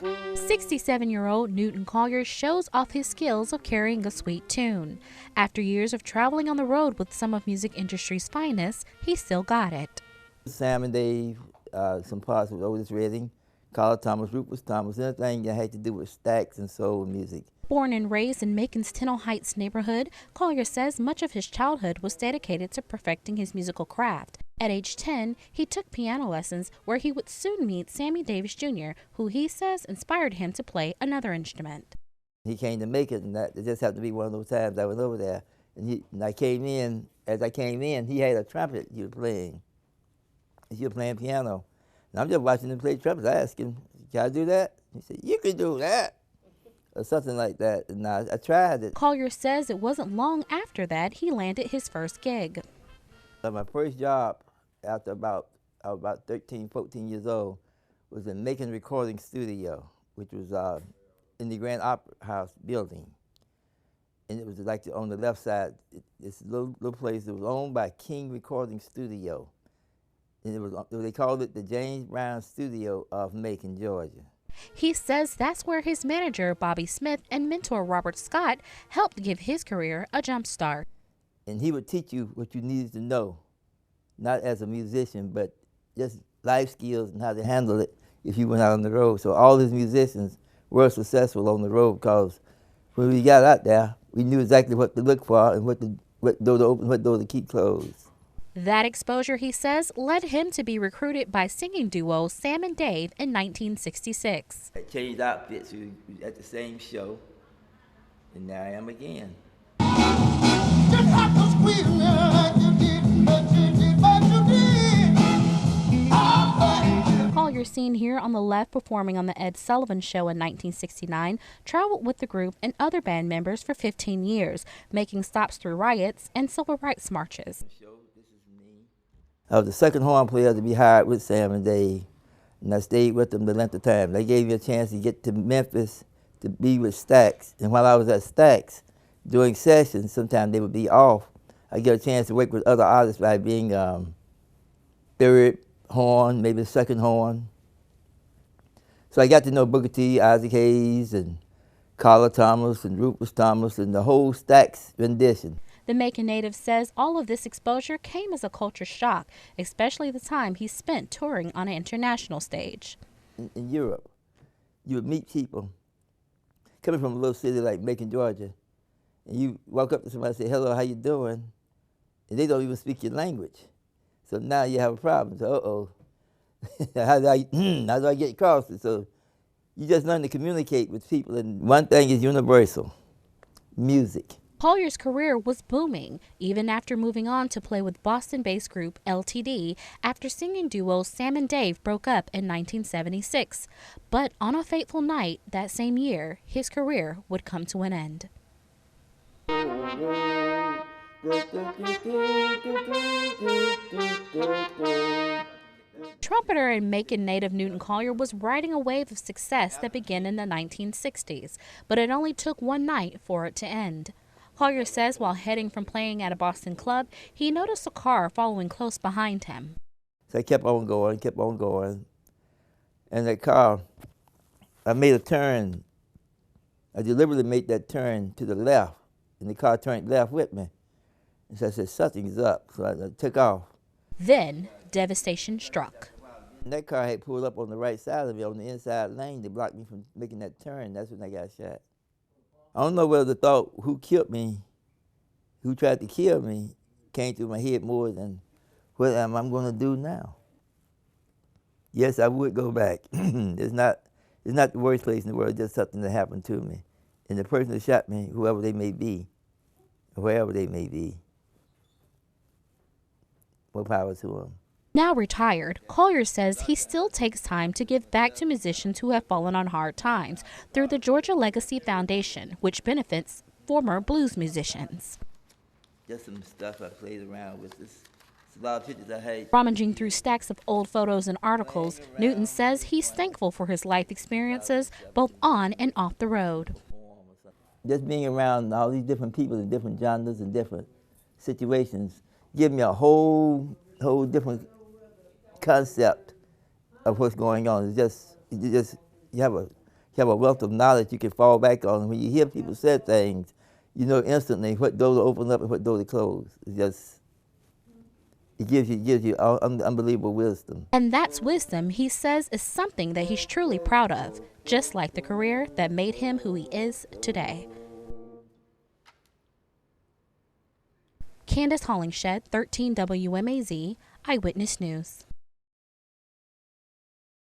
67-year-old Newton Collier shows off his skills of carrying a sweet tune. After years of traveling on the road with some of music industry's finest, he still got it. Sam and Dave, some parts of Otis Redding, Carl Thomas, Rufus Thomas, anything that had to do with stacks and soul music. Born and raised in Macon's Tennille Heights neighborhood, Collier says much of his childhood was dedicated to perfecting his musical craft. At age 10, he took piano lessons where he would soon meet Sammy Davis Jr., who he says inspired him to play another instrument. He came to Macon, and that it just happened to be one of those times I was over there. And I came in, as I came in, he had a trumpet he was playing. He was playing piano. And I'm just watching him play trumpet. I asked him, can I do that? He said, you can do that. Or something like that. And I tried it. Collier says it wasn't long after that he landed his first gig. My first job after I was about 13, 14 years old was in Macon Recording Studio, which was in the Grand Opera House building. And it was like on the left side, this little place that was owned by King Recording Studio. And they called it the James Brown Studio of Macon, Georgia. He says that's where his manager, Bobby Smith, and mentor, Robert Scott, helped give his career a jump start. And he would teach you what you needed to know, not as a musician, but just life skills and how to handle it if you went out on the road. So all his musicians were successful on the road because when we got out there, we knew exactly what to look for and what door to open, what door to keep closed. That exposure, he says, led him to be recruited by singing duo Sam and Dave in 1966. I changed outfits at the same show, and now I am again. Collier, seen here on the left performing on the Ed Sullivan Show in 1969, traveled with the group and other band members for 15 years, making stops through riots and civil rights marches. I was the second horn player to be hired with Sam and Dave, and I stayed with them the length of time. They gave me a chance to get to Memphis to be with Stax, and while I was at Stax, doing sessions, sometimes they would be off. I get a chance to work with other artists by being third horn, maybe the second horn. So I got to know Booker T, Isaac Hayes, and Carla Thomas, and Rufus Thomas, and the whole Stax rendition. The Macon native says all of this exposure came as a culture shock, especially the time he spent touring on an international stage. In Europe, you would meet people coming from a little city like Macon, Georgia, and you walk up to somebody and say, hello, how you doing? And they don't even speak your language. So now you have a problem. So, uh-oh, how do I get across it? So you just learn to communicate with people, and one thing is universal, music. Collier's career was booming, even after moving on to play with Boston-based group LTD after singing duo Sam and Dave broke up in 1976. But on a fateful night that same year, his career would come to an end. Trumpeter and Macon native Newton Collier was riding a wave of success that began in the 1960s, but it only took one night for it to end. Collier says while heading from playing at a Boston club, he noticed a car following close behind him. So I kept on going, and that car, I made a turn. I deliberately made that turn to the left, and the car turned left with me. And so I said, something's up, so I took off. Then devastation struck. And that car had pulled up on the right side of me, on the inside lane, to block me from making that turn. That's when I got shot. I don't know whether the thought who killed me, who tried to kill me, came through my head more than what am I going to do now. Yes, I would go back. It's not the worst place in the world, it's just something that happened to me. And the person who shot me, whoever they may be, wherever they may be, more power to them. Now retired, Collier says he still takes time to give back to musicians who have fallen on hard times through the Georgia Legacy Foundation, which benefits former blues musicians. Just some stuff I played around with. It's a lot of pictures I had. Rummaging through stacks of old photos and articles, Newton says he's thankful for his life experiences, both on and off the road. Just being around all these different people in different genres and different situations give me a whole different concept of what's going on. It's just you have have a wealth of knowledge you can fall back on. When you hear people say things, you know instantly what door to open up and what door to close. It gives you unbelievable wisdom. And that's wisdom he says is something that he's truly proud of, just like the career that made him who he is today. Candace Hollingshed, 13 WMAZ, Eyewitness News.